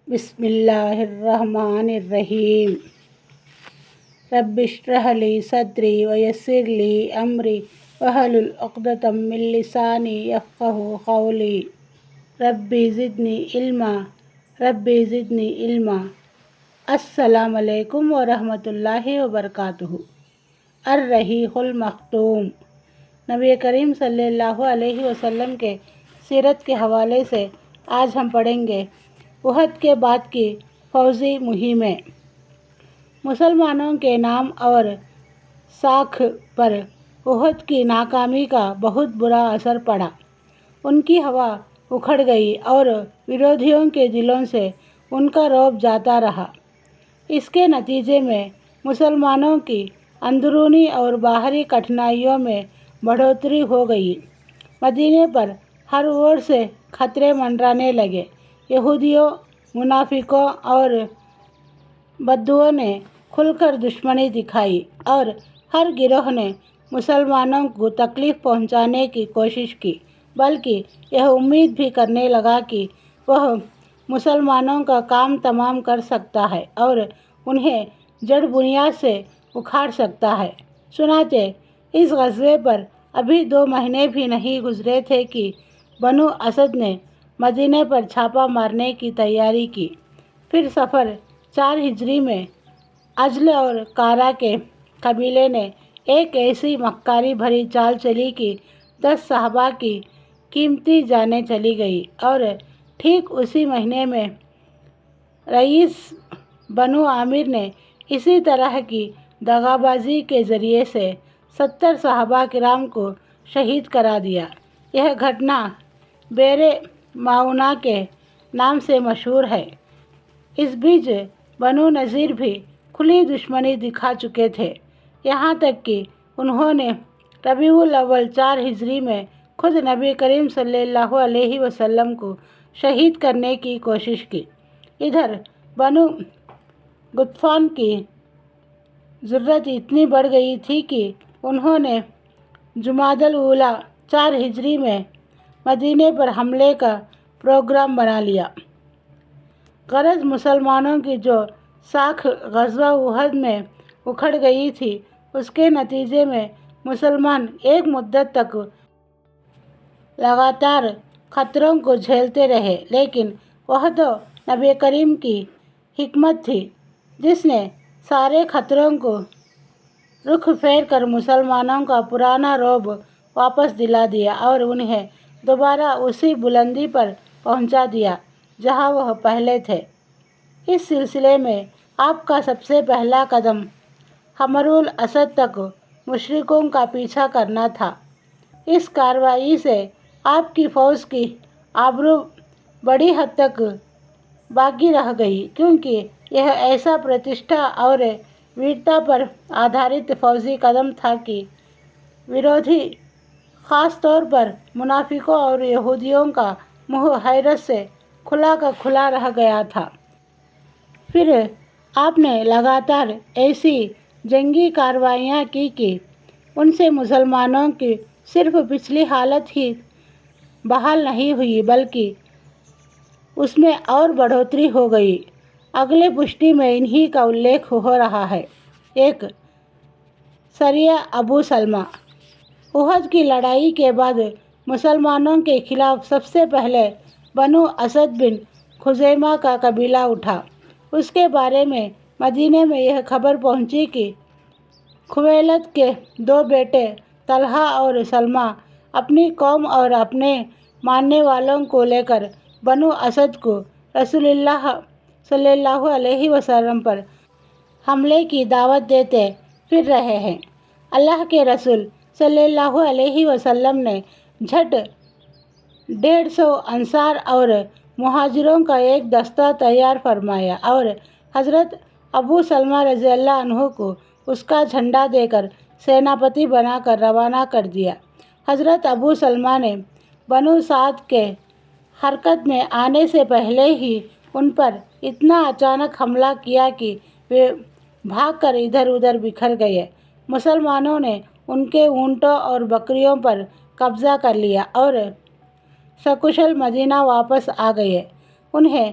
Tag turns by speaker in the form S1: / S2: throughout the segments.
S1: بسم اللہ الرحمن الرحیم رب اشرح لی صدری ویسر لی امری واحلل عقدۃ من لسانی یفقہوا قولی ربی زدنی علما السلام علیکم ورحمۃ اللہ وبرکاتہ۔ الرحیق المختوم، نبی کریم صلی اللہ علیہ وسلم کے سیرت کے حوالے سے آج ہم پڑھیں گے احد کے بعد کی فوجی مہمیں۔ مسلمانوں کے نام اور ساکھ پر احد کی ناکامی کا بہت برا اثر پڑا۔ ان کی ہوا اکھڑ گئی اور ویرودھیوں کے دلوں سے ان کا رعب جاتا رہا۔ اس کے نتیجے میں مسلمانوں کی اندرونی اور باہری کٹھنائیوں میں بڑھوتری ہو گئی۔ مدینے پر ہر اور سے خطرے منڈرانے لگے۔ یہودیوں، منافقوں اور بدوؤں نے کھل کر دشمنی دکھائی اور ہر گروہ نے مسلمانوں کو تکلیف پہنچانے کی کوشش کی، بلکہ یہ امید بھی کرنے لگا کہ وہ مسلمانوں کا کام تمام کر سکتا ہے اور انہیں جڑ بنیاد سے اکھاڑ سکتا ہے۔ چنانچہ اس غزوے پر ابھی 2 مہینے بھی نہیں گزرے تھے کہ بنو اسد نے مدینے پر چھاپا مارنے کی تیاری کی۔ پھر صفر 4 ہجری میں عجل اور کارا کے قبیلے نے ایک ایسی مکاری بھری چال چلی کہ 10 صحابہ کی قیمتی جانیں چلی گئیں، اور ٹھیک اسی مہینے میں رئیس بنو عامر نے اسی طرح کی دغا بازی کے ذریعے سے 70 صحابہ کرام کو شہید کرا دیا۔ یہ گھٹنا بئر معونہ کے نام سے مشہور ہے۔ اس بیچ بنو نذیر بھی کھلی دشمنی دکھا چکے تھے، یہاں تک کہ انہوں نے ربیع الاول 4 ہجری میں خود نبی کریم صلی اللہ علیہ وسلم کو شہید کرنے کی کوشش کی۔ ادھر بنو غطفان کی ضرورت اتنی بڑھ گئی تھی کہ انہوں نے جمادی الاولیٰ 4 ہجری میں مدینے پر حملے کا پروگرام بنا لیا۔ غرض مسلمانوں کی جو ساکھ غزوہ احد میں اکھڑ گئی تھی، اس کے نتیجے میں مسلمان ایک مدت تک لگاتار خطروں کو جھیلتے رہے، لیکن وہ تو نبی کریم کی حکمت تھی جس نے سارے خطروں کو رخ پھیر کر مسلمانوں کا پرانا رعب واپس دلا دیا اور انہیں دوبارہ اسی بلندی پر پہنچا دیا جہاں وہ پہلے تھے۔ اس سلسلے میں آپ کا سب سے پہلا قدم حمر الاسد تک مشرکوں کا پیچھا کرنا تھا۔ اس کارروائی سے آپ کی فوج کی آبرو بڑی حد تک باقی رہ گئی، کیونکہ یہ ایسا پرتشٹھا اور ویرتا پر آدھارت فوجی قدم تھا کہ ویرودھی، خاص طور پر منافقوں اور یہودیوں کا منہ حیرت سے کھلا کا کھلا رہ گیا تھا۔ پھر آپ نے لگاتار ایسی جنگی کارروائیاں کی کہ ان سے مسلمانوں کی صرف پچھلی حالت ہی بحال نہیں ہوئی بلکہ اس میں اور بڑھوتری ہو گئی۔ اگلے پشتی میں انہی کا الیکھ ہو رہا ہے۔ 1. سریہ ابو سلمہ۔ احد کی لڑائی کے بعد مسلمانوں کے خلاف سب سے پہلے بنو اسد بن خزیمہ کا قبیلہ اٹھا۔ اس کے بارے میں مدینے میں یہ خبر پہنچی کہ خویلد کے 2 بیٹے طلحہ اور سلمہ اپنی قوم اور اپنے ماننے والوں کو لے کر بنو اسد کو رسول اللہ صلی اللہ علیہ وسلم پر حملے کی دعوت دیتے پھر رہے ہیں۔ اللہ کے رسول صلی اللہ علیہ وسلم نے جھٹ 150 انصار اور مہاجروں کا ایک دستہ تیار فرمایا اور حضرت ابو سلمہ رضی اللہ عنہ کو اس کا جھنڈا دے کر سیناپتی بنا کر روانہ کر دیا۔ حضرت ابو سلمہ نے بنو سعد کے حرکت میں آنے سے پہلے ہی ان پر اتنا اچانک حملہ کیا کہ وہ بھاگ کر ادھر ادھر بکھر گئے۔ مسلمانوں نے ان کے اونٹوں اور بکریوں پر قبضہ کر لیا اور سکشل مدینہ واپس آ گئے۔ انہیں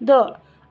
S1: 2.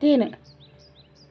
S1: 3.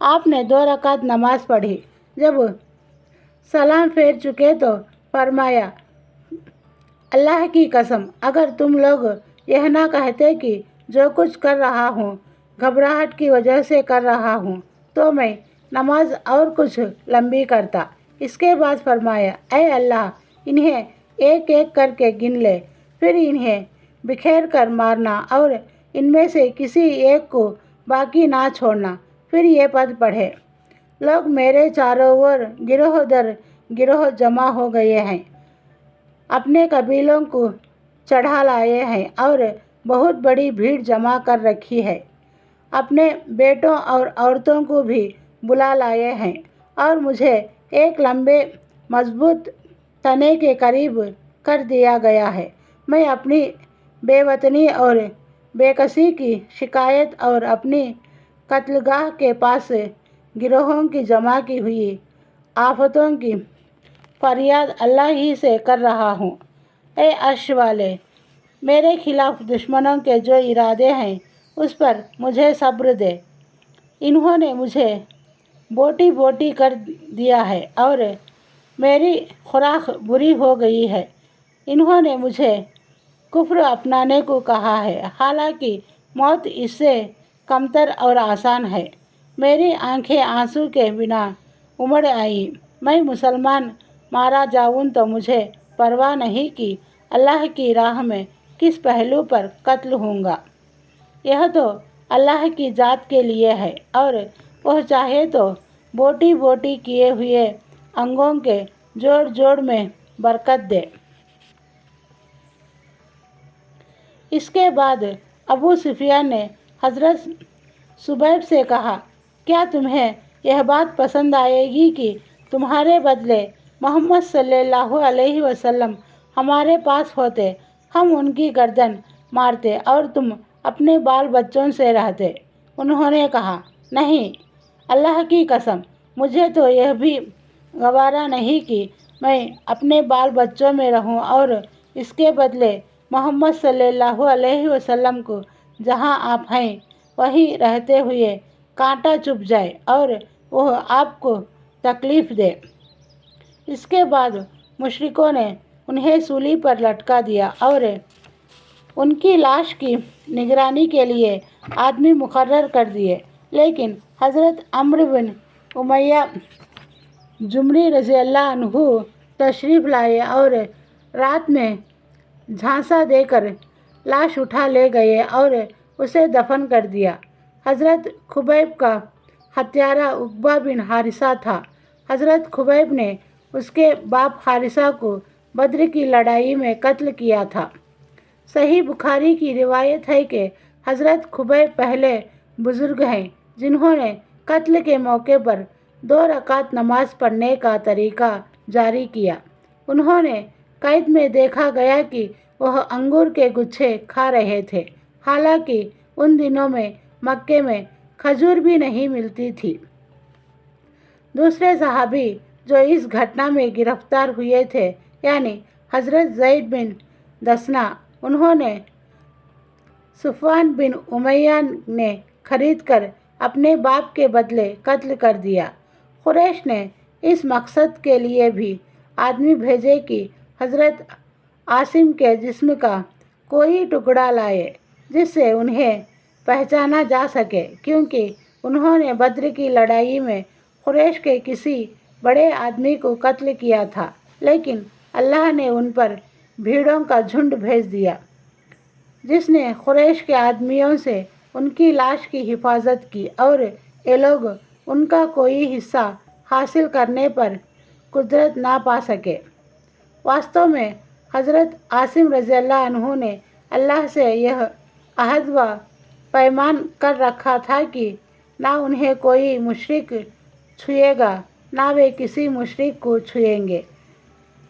S1: آپ نے 2 رکعت نماز پڑھی۔ جب سلام پھیر چکے تو فرمایا، اللہ کی قسم اگر تم لوگ یہ نہ کہتے کہ جو کچھ کر رہا ہوں گھبراہٹ کی وجہ سے کر رہا ہوں تو میں نماز اور کچھ لمبی کرتا۔ اس کے بعد فرمایا، اے اللہ انہیں ایک ایک کر کے گن لے، پھر انہیں بکھیر کر مارنا اور ان میں سے کسی ایک کو باقی نہ چھوڑنا۔ پھر یہ پد پڑھے، لوگ میرے چاروں اور گروہ در گروہ جمع ہو گئے ہیں، اپنے قبیلوں کو چڑھا لائے ہیں اور بہت بڑی بھیڑ جمع کر رکھی ہے، اپنے بیٹوں اور عورتوں کو بھی بلا لائے ہیں اور مجھے ایک لمبے مضبوط تنے کے قریب کر دیا گیا ہے۔ میں اپنی بے وطنی اور بے کسی کی شکایت اور اپنی قتل گاہ کے پاس گروہوں کی جمع کی ہوئی آفتوں کی فریاد اللہ ہی سے کر رہا ہوں۔ اے عرش والے، میرے خلاف دشمنوں کے جو ارادے ہیں اس پر مجھے صبر دے۔ انہوں نے مجھے بوٹی بوٹی کر دیا ہے اور میری خوراک بری ہو گئی ہے۔ انہوں نے مجھے کفر اپنانے کو کہا ہے، حالانکہ موت اس سے کمتر اور آسان ہے۔ میری آنکھیں آنسو کے بنا امڑ آئیں۔ میں مسلمان مارا جاؤں تو مجھے پرواہ نہیں کہ اللہ کی راہ میں کس پہلو پر قتل ہوں گا۔ یہ تو اللہ کی ذات کے لیے ہے اور وہ چاہے تو بوٹی بوٹی کیے ہوئے انگوں کے جوڑ جوڑ میں برکت دے۔ اس کے بعد ابو سفیان نے حضرت صبیب سے کہا، کیا تمہیں یہ بات پسند آئے گی کہ تمہارے بدلے محمد صلی اللہ علیہ وسلم ہمارے پاس ہوتے، ہم ان کی گردن مارتے اور تم اپنے بال بچوں سے رہتے؟ انہوں نے کہا، نہیں، اللہ کی قسم مجھے تو یہ بھی گوارا نہیں کہ میں اپنے بال بچوں میں رہوں اور اس کے بدلے محمد صلی اللہ علیہ وسلم کو جہاں آپ ہیں وہیں رہتے ہوئے کانٹا چبھ جائے اور وہ آپ کو تکلیف دے۔ اس کے بعد مشرکوں نے انہیں سولی پر لٹکا دیا اور ان کی لاش کی نگرانی کے لیے آدمی مقرر کر دیے، لیکن حضرت عمرو بن امیہ جمحی رضی اللہ عنہ تشریف لائے اور رات میں جھانسا دے کر لاش اٹھا لے گئے اور اسے دفن کر دیا۔ حضرت خبیب کا ہتھیارہ عقبہ بن حارثہ تھا۔ حضرت خبیب نے اس کے باپ حارثہ کو بدر کی لڑائی میں قتل کیا تھا۔ صحیح بخاری کی روایت ہے کہ حضرت خبیب پہلے بزرگ ہیں جنہوں نے قتل کے موقع پر 2 رکعت نماز پڑھنے کا طریقہ جاری کیا۔ انہوں نے قید میں دیکھا گیا کہ وہ انگور کے گچھے کھا رہے تھے، حالانکہ ان دنوں میں مکے میں کھجور بھی نہیں ملتی تھی۔ دوسرے صحابی جو اس گھٹنا میں گرفتار ہوئے تھے یعنی حضرت زید بن دثنہ، انہوں نے صفوان بن امیہ نے خرید کر اپنے باپ کے بدلے قتل کر دیا۔ قریش نے اس مقصد کے لیے بھی آدمی بھیجے کہ حضرت عاصم کے جسم کا کوئی ٹکڑا لائے جس سے انہیں پہچانا جا سکے، کیونکہ انہوں نے بدر کی لڑائی میں قریش کے کسی بڑے آدمی کو قتل کیا تھا، لیکن اللہ نے ان پر بھیڑوں کا جھنڈ بھیج دیا جس نے قریش کے آدمیوں سے ان کی لاش کی حفاظت کی اور یہ لوگ ان کا کوئی حصہ حاصل کرنے پر قدرت نہ پا سکے۔ واستو میں حضرت عاصم رضی اللہ عنہ نے اللہ سے یہ عہد و پیمان کر رکھا تھا کہ نہ انہیں کوئی مشرک چھوئے گا نہ وہ کسی مشرک کو چھوئیں گے۔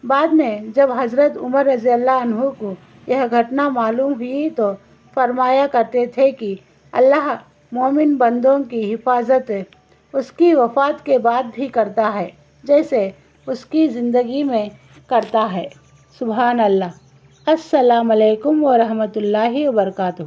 S1: بعد میں جب حضرت عمر رضی اللہ عنہ کو یہ گھٹنا معلوم ہوئی تو فرمایا کرتے تھے کہ اللہ مومن بندوں کی حفاظت اس کی وفات کے بعد بھی کرتا ہے جیسے اس کی زندگی میں کرتا ہے۔ سبحان اللہ۔ السلام علیکم ورحمۃ اللہ وبرکاتہ۔